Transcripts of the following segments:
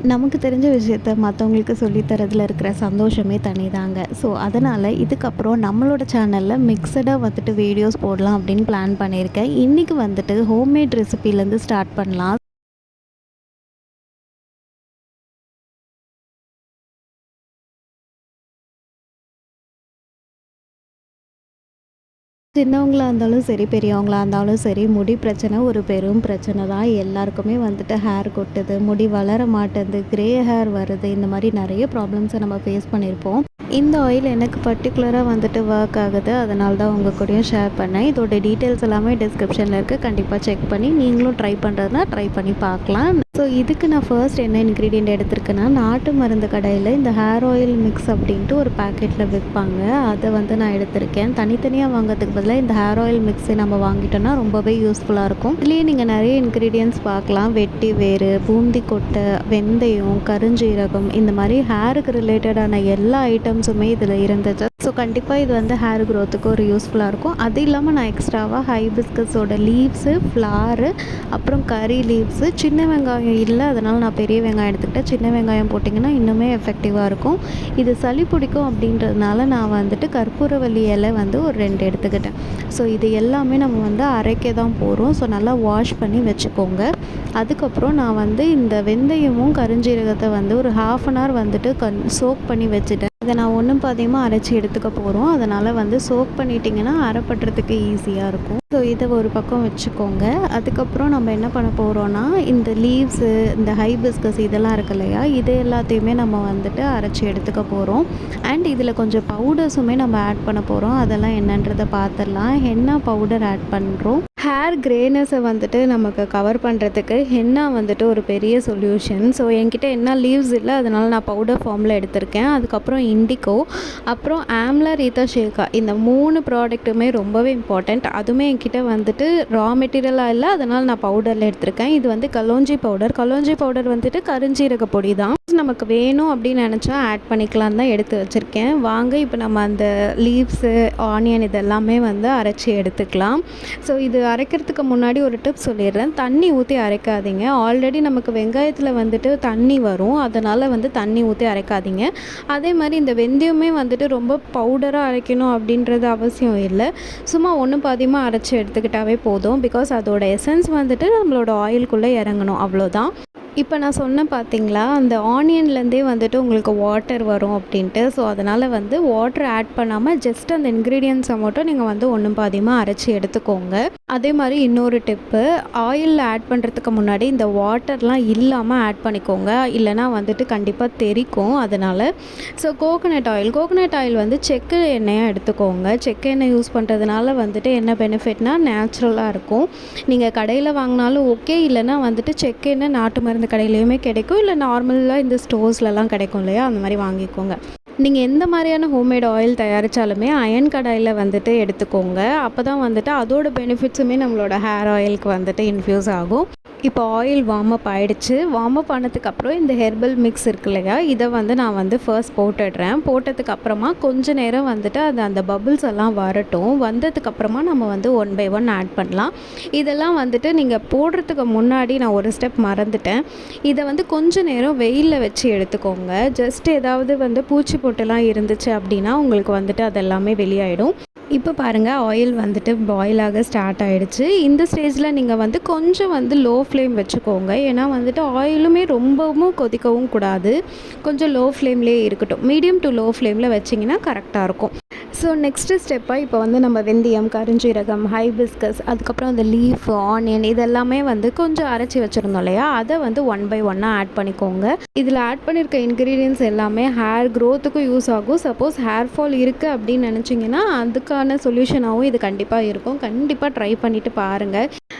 நமக்கு தெரிஞ்ச விஷயத்த மற்றவங்களுக்கு சொல்லி தரதுல இருக்கிற சந்தோஷமே தனிதாங்க. ஸோ அதனால் இதுக்கப்புறம் நம்மளோட சேனலில் மிக்சடாக வந்துட்டு வீடியோஸ் போடலாம் அப்படின்னு பிளான் பண்ணியிருக்கேன். இன்றைக்கி வந்துட்டு ஹோம்மேட் ரெசிபிலேருந்து ஸ்டார்ட் பண்ணலாம். சின்னவங்களா இருந்தாலும் சரி, பெரியவங்களா இருந்தாலும் சரி, முடி பிரச்சனை ஒரு பெரும் பிரச்சனை தான். எல்லாருக்குமே வந்துட்டு ஹேர் கொட்டுது, முடி வளர மாட்டேது, கிரே ஹேர் வருது, இந்த மாதிரி நிறைய ப்ராப்ளம்ஸை நம்ம ஃபேஸ் பண்ணியிருப்போம். இந்த ஆயில் எனக்கு பர்டிகுலராக வந்துட்டு ஒர்க் ஆகுது. அதனால தான் உங்கள் கூடயும் ஷேர் பண்ணேன். இதோட டீட்டெயில்ஸ் எல்லாமே டிஸ்கிரிப்ஷனில் இருக்குது. கண்டிப்பாக செக் பண்ணி நீங்களும் ட்ரை பண்ணுறதுனா ட்ரை பண்ணி பார்க்கலாம். ஸோ இதுக்கு நான் ஃபர்ஸ்ட் என்ன இன்க்ரீடியன்ட் எடுத்திருக்கேன்னா, நாட்டு மருந்து கடையில் இந்த ஹேர் ஆயில் மிக்ஸ் அப்படின்ட்டு ஒரு பேக்கெட்டில் விற்பாங்க. அதை வந்து நான் எடுத்திருக்கேன். தனித்தனியாக வாங்கிறதுக்கு பதிலாக இந்த ஹேர் ஆயில் மிக்ஸை நம்ம வாங்கிட்டோம்னா ரொம்பவே யூஸ்ஃபுல்லாக இருக்கும். இதுலேயே நீங்கள் நிறைய இன்க்ரீடியன்ட்ஸ் பார்க்கலாம். வெட்டி வேறு, பூந்தி கொட்டை, வெந்தயம், கருஞ்சீரகம், இந்த மாதிரி ஹேருக்கு ரிலேட்டடான எல்லா ஐட்டம்ஸுமே இதில் இருந்துச்சு. ஸோ கண்டிப்பாக இது வந்து ஹேர் க்ரோத்துக்கு ஒரு யூஸ்ஃபுல்லாக இருக்கும். அது இல்லாமல் நான் எக்ஸ்ட்ராவாக ஹைபிஸ்கஸோட லீவ்ஸு, ஃப்ளாரு, அப்புறம் கறி லீவ்ஸு, சின்ன வெங்காயம் இல்லை, அதனால் நான் பெரிய வெங்காயம் எடுத்துக்கிட்டேன். சின்ன வெங்காயம் போட்டிங்கன்னா இன்னுமே எஃபெக்டிவாக இருக்கும். இது சளி பிடிக்கும் அப்படின்றதுனால நான் வந்துட்டு கற்பூரவள்ளி இலை வந்து ஒரு 2 எடுத்துக்கிட்டேன். ஸோ இது எல்லாமே நம்ம வந்து அரைக்க தான் போகிறோம். ஸோ நல்லா வாஷ் பண்ணி வச்சுக்கோங்க. அதுக்கப்புறம் நான் வந்து இந்த வெந்தயமும் கருஞ்சீரகத்தை வந்து ஒரு 1/2 அன் ஹவர் வந்துட்டு சோக் பண்ணி வச்சுட்டேன். இதை நான் ஒன்றும் பாதியமாக அரைச்சி எடுத்துக்க போகிறோம். அதனால் வந்து சோக் பண்ணிட்டிங்கன்னா அரைப்படுறதுக்கு ஈஸியாக இருக்கும். ஸோ இதை ஒரு பக்கம் வச்சுக்கோங்க. அதுக்கப்புறம் நம்ம என்ன பண்ண போகிறோன்னா, இந்த லீவ்ஸு, இந்த ஹைபிஸ்கஸ் இதெல்லாம் இருக்கு இல்லையா, இது எல்லாத்தையுமே நம்ம வந்துட்டு அரைச்சி எடுத்துக்க போகிறோம். அண்ட் இதில் கொஞ்சம் பவுடர்ஸுமே நம்ம ஆட் பண்ண போகிறோம். அதெல்லாம் என்னன்றதை பார்த்துடலாம். ஹென்னா பவுடர் ஆட் பண்ணுறோம். ஹேர் கிரேனஸை வந்துட்டு நமக்கு கவர் பண்ணுறதுக்கு ஹென்னா வந்துட்டு ஒரு பெரிய சொல்யூஷன். ஸோ என்கிட்ட என்ன லீவ்ஸ் இல்லை, அதனால் நான் பவுடர் ஃபார்மில் எடுத்திருக்கேன். அதுக்கப்புறம் இண்டிகோ, அப்புறம் ஆம்லா ரீதா ஷேகா, இந்த 3 ப்ராடக்ட்டுமே ரொம்பவே இம்பார்ட்டண்ட். அதுவுமே என்கிட்ட வந்துட்டு ரா மெட்டீரியலாக இல்லை, அதனால் நான் பவுடரில் எடுத்திருக்கேன். இது வந்து கலோஞ்சி பவுடர். கலோஞ்சி பவுடர் வந்துட்டு கருஞ்சீரக பொடி தான். நமக்கு வேணும் அப்படின்னு நினச்சா ஆட் பண்ணிக்கலாம் தான் எடுத்து வச்சுருக்கேன். வாங்க இப்போ நம்ம அந்த லீவ்ஸு, ஆனியன் இதெல்லாமே வந்து அரைச்சி எடுத்துக்கலாம். ஸோ இது அரைக்கிறதுக்கு முன்னாடி ஒரு டிப் சொல்லிடுறேன். தண்ணி ஊற்றி அரைக்காதீங்க. ஆல்ரெடி நமக்கு வெங்காயத்தில் வந்துட்டு தண்ணி வரும், அதனால் வந்து தண்ணி ஊற்றி அரைக்காதீங்க. அதே மாதிரி இந்த வெந்தயமே வந்துட்டு ரொம்ப பவுடராக அரைக்கணும் அப்படின்றது அவசியம் இல்லை. சும்மா ஒன்று பாதியமாக அரைச்சி எடுத்துக்கிட்டாவே போதும். பிகாஸ் அதோட எசன்ஸ் வந்துட்டு நம்மளோட ஆயிலுக்குள்ளே இறங்கணும், அவ்வளோதான். இப்போ நான் சொன்னேன் பார்த்தீங்களா, அந்த ஆனியன்லேருந்தே வந்துட்டு உங்களுக்கு வாட்டர் வரும் அப்படின்ட்டு. ஸோ அதனால் வந்து வாட்டர் ஆட் பண்ணாமல் ஜஸ்ட் அந்த இன்க்ரீடியன்ஸை மட்டும் நீங்கள் வந்து ஒன்றும் பாதியமாக அரைச்சி எடுத்துக்கோங்க. அதே மாதிரி இன்னொரு டிப்பு, ஆயிலில் ஆட் பண்ணுறதுக்கு முன்னாடி இந்த வாட்டர்லாம் இல்லாமல் ஆட் பண்ணிக்கோங்க. இல்லைனா வந்துட்டு கண்டிப்பாக தெறிக்கும். அதனால் ஸோ கோகோனட் ஆயில் வந்து செக்கு எண்ணெயாக எடுத்துக்கோங்க. செக்கு எண்ணெய் யூஸ் பண்ணுறதுனால வந்துட்டு என்ன பெனிஃபிட்னால் நேச்சுரலாக இருக்கும். நீங்கள் கடையில் வாங்கினாலும் ஓகே, இல்லைனா வந்துட்டு செக்கு எண்ணெய் நாட்டு மருந்து கடையிலையுமே கிடைக்கும். இல்லை நார்மலாக இந்த ஸ்டோர்ஸ்லலாம் கிடைக்கும் இல்லையா, அந்த மாதிரி வாங்கிக்கோங்க. நீங்கள் எந்த மாதிரியான ஹோம்மேட் ஆயில் தயாரித்தாலுமே அயன் கடாயில் வந்துட்டு எடுத்துக்கோங்க. அப்போ தான் வந்துட்டு அதோட பெனிஃபிட்ஸுமே நம்மளோட ஹேர் ஆயிலுக்கு வந்துட்டு இன்ஃப்யூஸ் ஆகும். இப்போ ஆயில் வார்ம் அப் ஆகிடுச்சு. வார்ம் அப் ஆனதுக்கப்புறம் இந்த ஹெர்பல் மிக்ஸ் இருக்கு இல்லையா, இதை வந்து நான் வந்து ஃபர்ஸ்ட் போட்டுடுறேன். போட்டதுக்கு அப்புறமா கொஞ்ச நேரம் வந்துட்டு அந்த பபுள்ஸ் எல்லாம் வரட்டும். வந்ததுக்கப்புறமா நம்ம வந்து 1 பை 1 ஆட் பண்ணலாம். இதெல்லாம் வந்துட்டு நீங்கள் போடுறதுக்கு முன்னாடி நான் ஒரு ஸ்டெப் மறந்துட்டேன். இதை வந்து கொஞ்ச நேரம் வெயிலில் வச்சு எடுத்துக்கோங்க. ஜஸ்ட் ஏதாவது வந்து பூச்சி பொட்டெல்லாம் இருந்துச்சு அப்படின்னா உங்களுக்கு வந்துட்டு அதெல்லாமே வெளியாயிடும். இப்போ பாருங்கள், ஆயில் வந்துட்டு பாயில் ஆக ஸ்டார்ட் ஆகிடுச்சு. இந்த ஸ்டேஜில் நீங்கள் வந்து கொஞ்சம் வந்து லோ ஃப்ளேம் வச்சுக்கோங்க. ஏன்னா வந்துட்டு ஆயிலுமே ரொம்பவும் கொதிக்கவும் கூடாது. கொஞ்சம் லோ ஃப்ளேம்லேயே இருக்கட்டும். மீடியம் டு லோ ஃப்ளேமில் வச்சிங்கன்னா கரெக்டாக இருக்கும். ஸோ நெக்ஸ்ட்டு ஸ்டெப்பாக இப்போ வந்து நம்ம வெந்தயம், கருஞ்சீரகம், ஹைபிஸ்கஸ், அதுக்கப்புறம் அந்த லீஃப், ஆனியன் இதெல்லாமே வந்து கொஞ்சம் அரைச்சி வச்சுருந்தோம் இல்லையா, அதை வந்து 1 பை 1 ஆட் பண்ணிக்கோங்க. இதில் ஆட் பண்ணியிருக்க இன்க்ரீடியன்ஸ் எல்லாமே ஹேர் க்ரோத்துக்கும் யூஸ் ஆகும். சப்போஸ் ஹேர் ஃபால் இருக்குது அப்படின்னு நினச்சிங்கன்னா அதுக்கான சொல்யூஷனாகவும் இது கண்டிப்பாக இருக்கும். கண்டிப்பாக ட்ரை பண்ணிவிட்டு பாருங்கள்.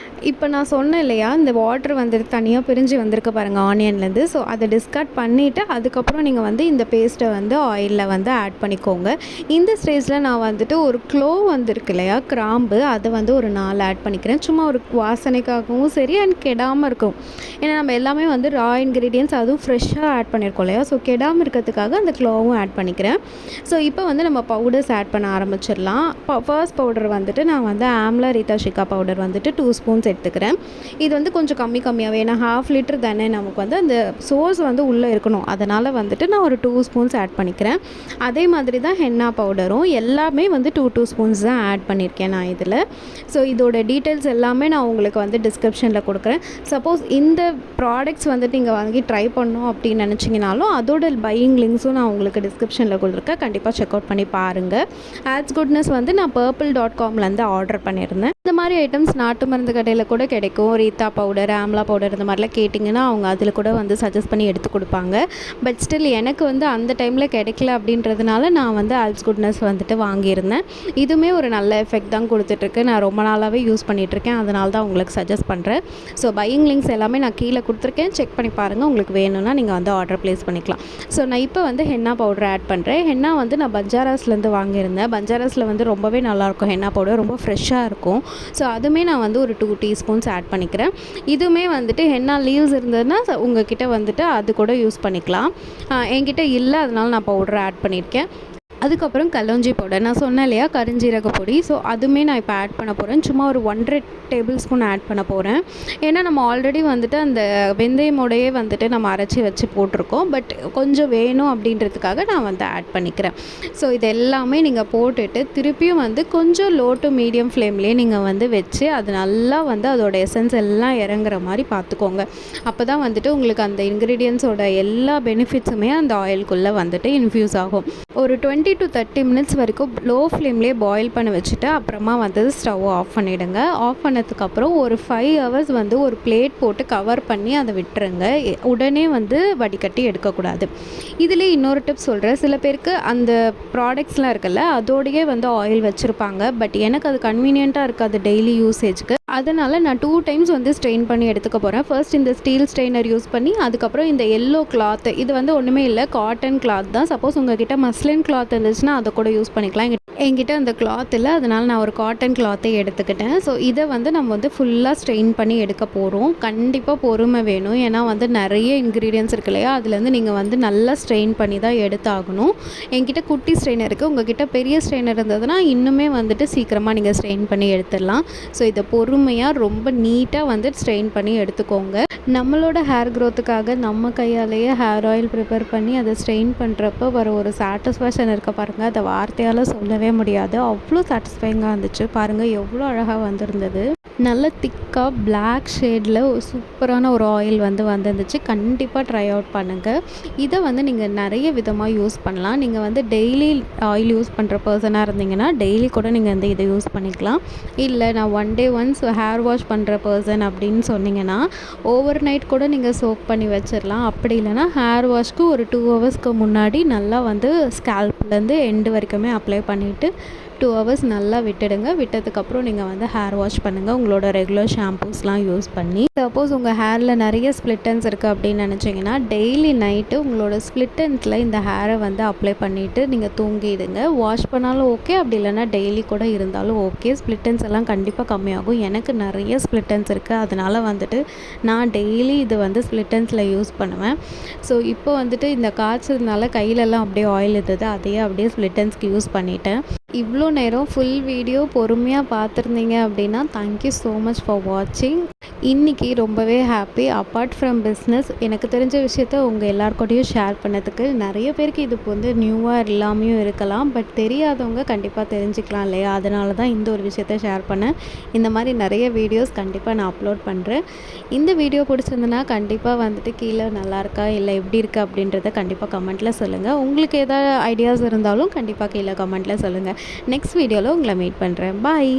இப்போ நான் சொன்னேன் இல்லையா, இந்த வாட்டர் வந்துட்டு தனியாக பிரிஞ்சு வந்திருக்கு பாருங்கள் ஆனியன்லேருந்து. ஸோ அதை டிஸ்கார்ட் பண்ணிவிட்டு அதுக்கப்புறம் நீங்கள் வந்து இந்த பேஸ்ட்டை வந்து ஆயிலில் வந்து ஆட் பண்ணிக்கோங்க. இந்த ஸ்டேஜில் நான் வந்துட்டு ஒரு க்ளோவ் வந்துருக்கு இல்லையா, கிராம்பு, அதை வந்து ஒரு 4 ஆட் பண்ணிக்கிறேன். சும்மா ஒரு வாசனைக்காகவும் சரி, அண்ட் கெடாமல் இருக்கும். ஏன்னா நம்ம எல்லாமே வந்து ரா இன்க்ரீடியன்ஸ், அதுவும் ஃப்ரெஷ்ஷாக ஆட் பண்ணியிருக்கோம் இல்லையா. ஸோ கெடாமல் இருக்கிறதுக்காக அந்த க்ளோவும் ஆட் பண்ணிக்கிறேன். ஸோ இப்போ வந்து நம்ம பவுடர்ஸ் ஆட் பண்ண ஆரம்பிச்சிடலாம். ஃபர்ஸ்ட் பவுடர் வந்துட்டு நான் வந்து ஆம்லா ரீதா ஷேகா பவுடர் வந்துட்டு 2 ஸ்பூன்ஸ் எடுத்துக்கிறேன். இது வந்து கொஞ்சம் கம்மியாகவே, ஏன்னா 1/2 லிட்டர் தானே, நமக்கு வந்து அந்த சோர்ஸ் வந்து உள்ளே இருக்கணும். அதனால் வந்துட்டு நான் ஒரு 2 ஸ்பூன்ஸ் ஆட் பண்ணிக்கிறேன். அதே மாதிரி தான் ஹென்னா பவுடரும் எல்லாமே வந்து 2 ஸ்பூன்ஸ் தான் ஆட் பண்ணியிருக்கேன் நான் இதில். ஸோ இதோட டீட்டெயில்ஸ் எல்லாமே நான் உங்களுக்கு வந்து டிஸ்கிரிப்ஷனில் கொடுக்குறேன். சப்போஸ் இந்த ப்ராடக்ட்ஸ் வந்துட்டு நீங்கள் வாங்கி ட்ரை பண்ணணும் அப்படின்னு நினச்சிங்கனாலும் அதோட பையிங் லிங்க்ஸும் நான் உங்களுக்கு டிஸ்கிரிப்ஷனில் கொடுத்துருக்கேன். கண்டிப்பாக செக் அவுட் பண்ணி பாருங்கள். ஆட்ஸ் குட்னஸ் வந்து நான் purple.comலேருந்து ஆர்டர் பண்ணியிருந்தேன். இந்த மாதிரி ஐட்டம்ஸ் நாட்டு மருந்து கடையில் கூட கிடைக்கும். ரீத்தா பவுடர், ஆம்லா பவுடர் இந்த மாதிரிலாம் கேட்டிங்கன்னா அவங்க அதில் கூட வந்து சஜஸ்ட் பண்ணி எடுத்து கொடுப்பாங்க. பட் ஸ்டில் எனக்கு வந்து அந்த டைமில் கிடைக்கல அப்படின்றதுனால நான் வந்து ஆல்ஸ் குட்னஸ் வந்துட்டு வாங்கியிருந்தேன். இதுவுமே ஒரு நல்ல எஃபெக்ட் தான் கொடுத்துட்ருக்கு. நான் ரொம்ப நாளாகவே யூஸ் பண்ணிகிட்ருக்கேன். அதனால தான் உங்களுக்கு சஜஸ்ட் பண்ணுறேன். ஸோ பையிங் லிங்க்ஸ் எல்லாமே நான் கீழே கொடுத்துருக்கேன். செக் பண்ணி பாருங்கள். உங்களுக்கு வேணும்னா நீங்கள் வந்து ஆர்டர் ப்ளேஸ் பண்ணிக்கலாம். ஸோ நான் இப்போ வந்து ஹென்னா பவுடர் ஆட் பண்ணுறேன். ஹென்னா வந்து நான் பஞ்சாராஸ்லேருந்து வாங்கியிருந்தேன். பஞ்சாராஸில் வந்து ரொம்பவே நல்லாயிருக்கும் ஹென்னா பவுடர், ரொம்ப ஃப்ரெஷ்ஷாக இருக்கும். ஸோ அதுவுமே நான் வந்து ஒரு 2 டீஸ்பூன்ஸ் ஆட் பண்ணிக்கிறேன். இதுவுமே வந்துட்டு ஹென்னா லீவ்ஸ் இருந்ததுன்னா உங்ககிட்ட வந்துட்டு அது கூட யூஸ் பண்ணிக்கலாம். என்கிட்ட இல்லை, அதனால நான் பவுடர் ஆட் பண்ணியிருக்கேன். அதுக்கப்புறம் கலோஞ்சி பவுடர் நான் சொன்னேன் இல்லையா, கருஞ்சீரக பொடி. ஸோ அதுவுமே நான் இப்போ ஆட் பண்ண போகிறேன். சும்மா ஒரு 1.5 டேபிள் ஸ்பூன் ஆட் பண்ண போகிறேன். ஏன்னா நம்ம ஆல்ரெடி வந்துட்டு அந்த வெந்தயமோடையே வந்துட்டு நம்ம அரைச்சி வச்சு போட்டிருக்கோம். பட் கொஞ்சம் வேணும் அப்படின்றதுக்காக நான் வந்து ஆட் பண்ணிக்கிறேன். ஸோ இது எல்லாமே நீங்கள் போட்டுட்டு திருப்பியும் வந்து கொஞ்சம் லோ டு மீடியம் ஃப்ளேம்லேயே நீங்கள் வந்து வச்சு அது நல்லா வந்து அதோட எசன்ஸ் எல்லாம் இறங்குற மாதிரி பார்த்துக்கோங்க. அப்போ தான் வந்துட்டு உங்களுக்கு அந்த இன்க்ரீடியன்ஸோட எல்லா பெனிஃபிட்ஸுமே அந்த ஆயிலுக்குள்ளே வந்துட்டு இன்ஃப்யூஸ் ஆகும். ஒரு 20 to 30 மினிட்ஸ் வரைக்கும் லோ ஃப்ளேம்லேயே பாயில் பண்ண வச்சுட்டு அப்புறமா வந்து ஸ்டவ் ஆஃப் பண்ணிவிடுங்க. ஆஃப் பண்ணதுக்கப்புறம் ஒரு 5 ஹவர்ஸ் வந்து ஒரு பிளேட் போட்டு கவர் பண்ணி அதை விட்டுருங்க. உடனே வந்து வடிகட்டி எடுக்கக்கூடாது. இதிலே இன்னொரு டிப் சொல்கிறேன். சில பேருக்கு அந்த ப்ராடக்ட்ஸ்லாம் இருக்குல்ல அதோடையே வந்து ஆயில் வச்சுருப்பாங்க. பட் எனக்கு அது கன்வீனியண்ட்டாக இருக்காது டெய்லி யூசேஜ்க்கு. அதனால் நான் 2 டைம்ஸ் வந்து ஸ்ட்ரெயின் பண்ணி எடுத்துக்க போகிறேன். ஃபர்ஸ்ட் இந்த ஸ்டீல் ஸ்ட்ரெயினர் யூஸ் பண்ணி, அதுக்கப்புறம் இந்த எல்லோ கிளாத், இது வந்து ஒன்றுமே இல்லை, காட்டன் கிளாத் தான். சப்போஸ் உங்ககிட்ட மஸ்லின் கிளாத் இருந்துச்சுன்னா அதை கூட யூஸ் பண்ணிக்கலாம். என்கிட்ட அந்த கிளாத் இல்லை, அதனால் நான் ஒரு காட்டன் கிளாத்தை எடுத்துக்கிட்டேன். ஸோ இதை வந்து நம்ம வந்து ஃபுல்லாக ஸ்ட்ரெயின் பண்ணி எடுக்க போகிறோம். கண்டிப்பாக பொறுமை வேணும். ஏன்னா வந்து நிறைய இன்க்ரீடியன்ஸ் இருக்கு இல்லையா, அதுலேருந்து நீங்கள் வந்து நல்லா ஸ்ட்ரெயின் பண்ணி தான் எடுத்தாகணும். என்கிட்ட குட்டி ஸ்ட்ரெயினர் இருக்குது. உங்ககிட்ட பெரிய ஸ்ட்ரெயினர் இருந்ததுன்னா இன்னுமே வந்துட்டு சீக்கிரமாக நீங்கள் ஸ்ட்ரெயின் பண்ணி எடுத்துடலாம். ஸோ இதை பொறுமையாக ரொம்ப நீட்டாக வந்து ஸ்ட்ரெயின் பண்ணி எடுத்துக்கோங்க. நம்மளோட ஹேர் க்ரோத்துக்காக நம்ம கையாலேயே ஹேர் ஆயில் ப்ரிப்பேர் பண்ணி அதை ஸ்ட்ரெயின் பண்ணுறப்போ வர ஒரு சாட்டிஸ்ஃபேக்ஷன் இருக்க பாருங்கள், அதை வார்த்தையால் சொல்லவே முடியாது. அவ்வளோ சாட்டிஸ்ஃபைங்காக இருந்துச்சு. பாருங்கள் எவ்வளோ அழகாக வந்திருந்தது. நல்ல திக்காக பிளாக் ஷேடில் ஒரு சூப்பரான ஒரு ஆயில் வந்து வந்துருந்துச்சு. கண்டிப்பாக ட்ரை அவுட் பண்ணுங்கள். இதை வந்து நீங்கள் நிறைய விதமாக யூஸ் பண்ணலாம். நீங்கள் வந்து டெய்லி ஆயில் யூஸ் பண்ணுற பர்சனாக இருந்தீங்கன்னா டெய்லி கூட நீங்கள் வந்து இதை யூஸ் பண்ணிக்கலாம். இல்லை நான் 1 டே ஒன்ஸ் ஹேர் வாஷ் பண்ணுற பர்சன் அப்படின்னு சொன்னீங்கன்னா ஓவர் நைட் கூட நீங்கள் சோக் பண்ணி வச்சிடலாம். அப்படி இல்லைனா ஹேர் வாஷ்க்கு ஒரு 2 ஹவர்ஸ்க்கு முன்னாடி நல்லா வந்து ஸ்கேல்ப்லேருந்து எண்டு வரைக்குமே அப்ளை பண்ணிவிட்டு 2 ஹவர்ஸ் நல்லா விட்டுடுங்க. விட்டதுக்கப்புறம் நீங்கள் வந்து ஹேர் வாஷ் பண்ணுங்கள் உங்களோட ரெகுலர் ஷாம்பூஸ்லாம் யூஸ் பண்ணி. சப்போஸ் உங்கள் ஹேரில் நிறைய ஸ்ப்ளிட் எண்ட்ஸ் இருக்குது அப்படின்னு நினச்சிங்கன்னா டெய்லி நைட்டு உங்களோட ஸ்ப்ளிட் எண்ட்ஸில் இந்த ஹேரை வந்து அப்ளை பண்ணிவிட்டு நீங்கள் தூங்கிடுங்க. வாஷ் பண்ணாலும் ஓகே, அப்படி இல்லைனா டெய்லி கூட இருந்தாலும் ஓகே. ஸ்ப்ளிட் எண்ட்ஸ் எல்லாம் கண்டிப்பாக கம்மியாகும். எனக்கு நிறைய ஸ்ப்ளிட் எண்ட்ஸ் இருக்குது, அதனால் வந்துட்டு நான் டெய்லி இது வந்து ஸ்ப்ளிட் எண்ட்ஸில் யூஸ் பண்ணுவேன். ஸோ இப்போ வந்துட்டு இந்த காய்ச்சதுனால கையிலெல்லாம் அப்படியே ஆயில் இருந்தது, அதையே அப்படியே ஸ்ப்ளிட் எண்ட்ஸ்க்கு யூஸ் பண்ணிட்டேன். இவ்வளோ நேரம் ஃபுல் வீடியோ பொறுமையாக பார்த்துருந்தீங்க அப்படின்னா தேங்க்யூ ஸோ மச் ஃபார் வாட்சிங். இன்றைக்கி ரொம்பவே ஹாப்பி. அப்பார்ட் ஃப்ரம் பிஸ்னஸ் எனக்கு தெரிஞ்ச விஷயத்த உங்கள் எல்லாருக்கூடையும் ஷேர் பண்ணதுக்கு. நிறைய பேருக்கு இது வந்து நியூவாக இல்லாமையும் இருக்கலாம், பட் தெரியாதவங்க கண்டிப்பாக தெரிஞ்சுக்கலாம் இல்லையா, அதனால தான் இந்த ஒரு விஷயத்த ஷேர் பண்ணேன். இந்த மாதிரி நிறைய வீடியோஸ் கண்டிப்பாக நான் அப்லோட் பண்ணுறேன். இந்த வீடியோ பிடிச்சிருந்துன்னா கண்டிப்பாக வந்துட்டு கீழே நல்லாயிருக்கா இல்லை எப்படி இருக்குது அப்படின்றத கண்டிப்பாக கமெண்ட்டில் சொல்லுங்கள். உங்களுக்கு ஏதாவது ஐடியாஸ் இருந்தாலும் கண்டிப்பாக கீழே கமெண்ட்டில் சொல்லுங்கள். நெக்ஸ்ட் வீடியோவில் உங்களை மீட் பண்ணுறேன். பாய்.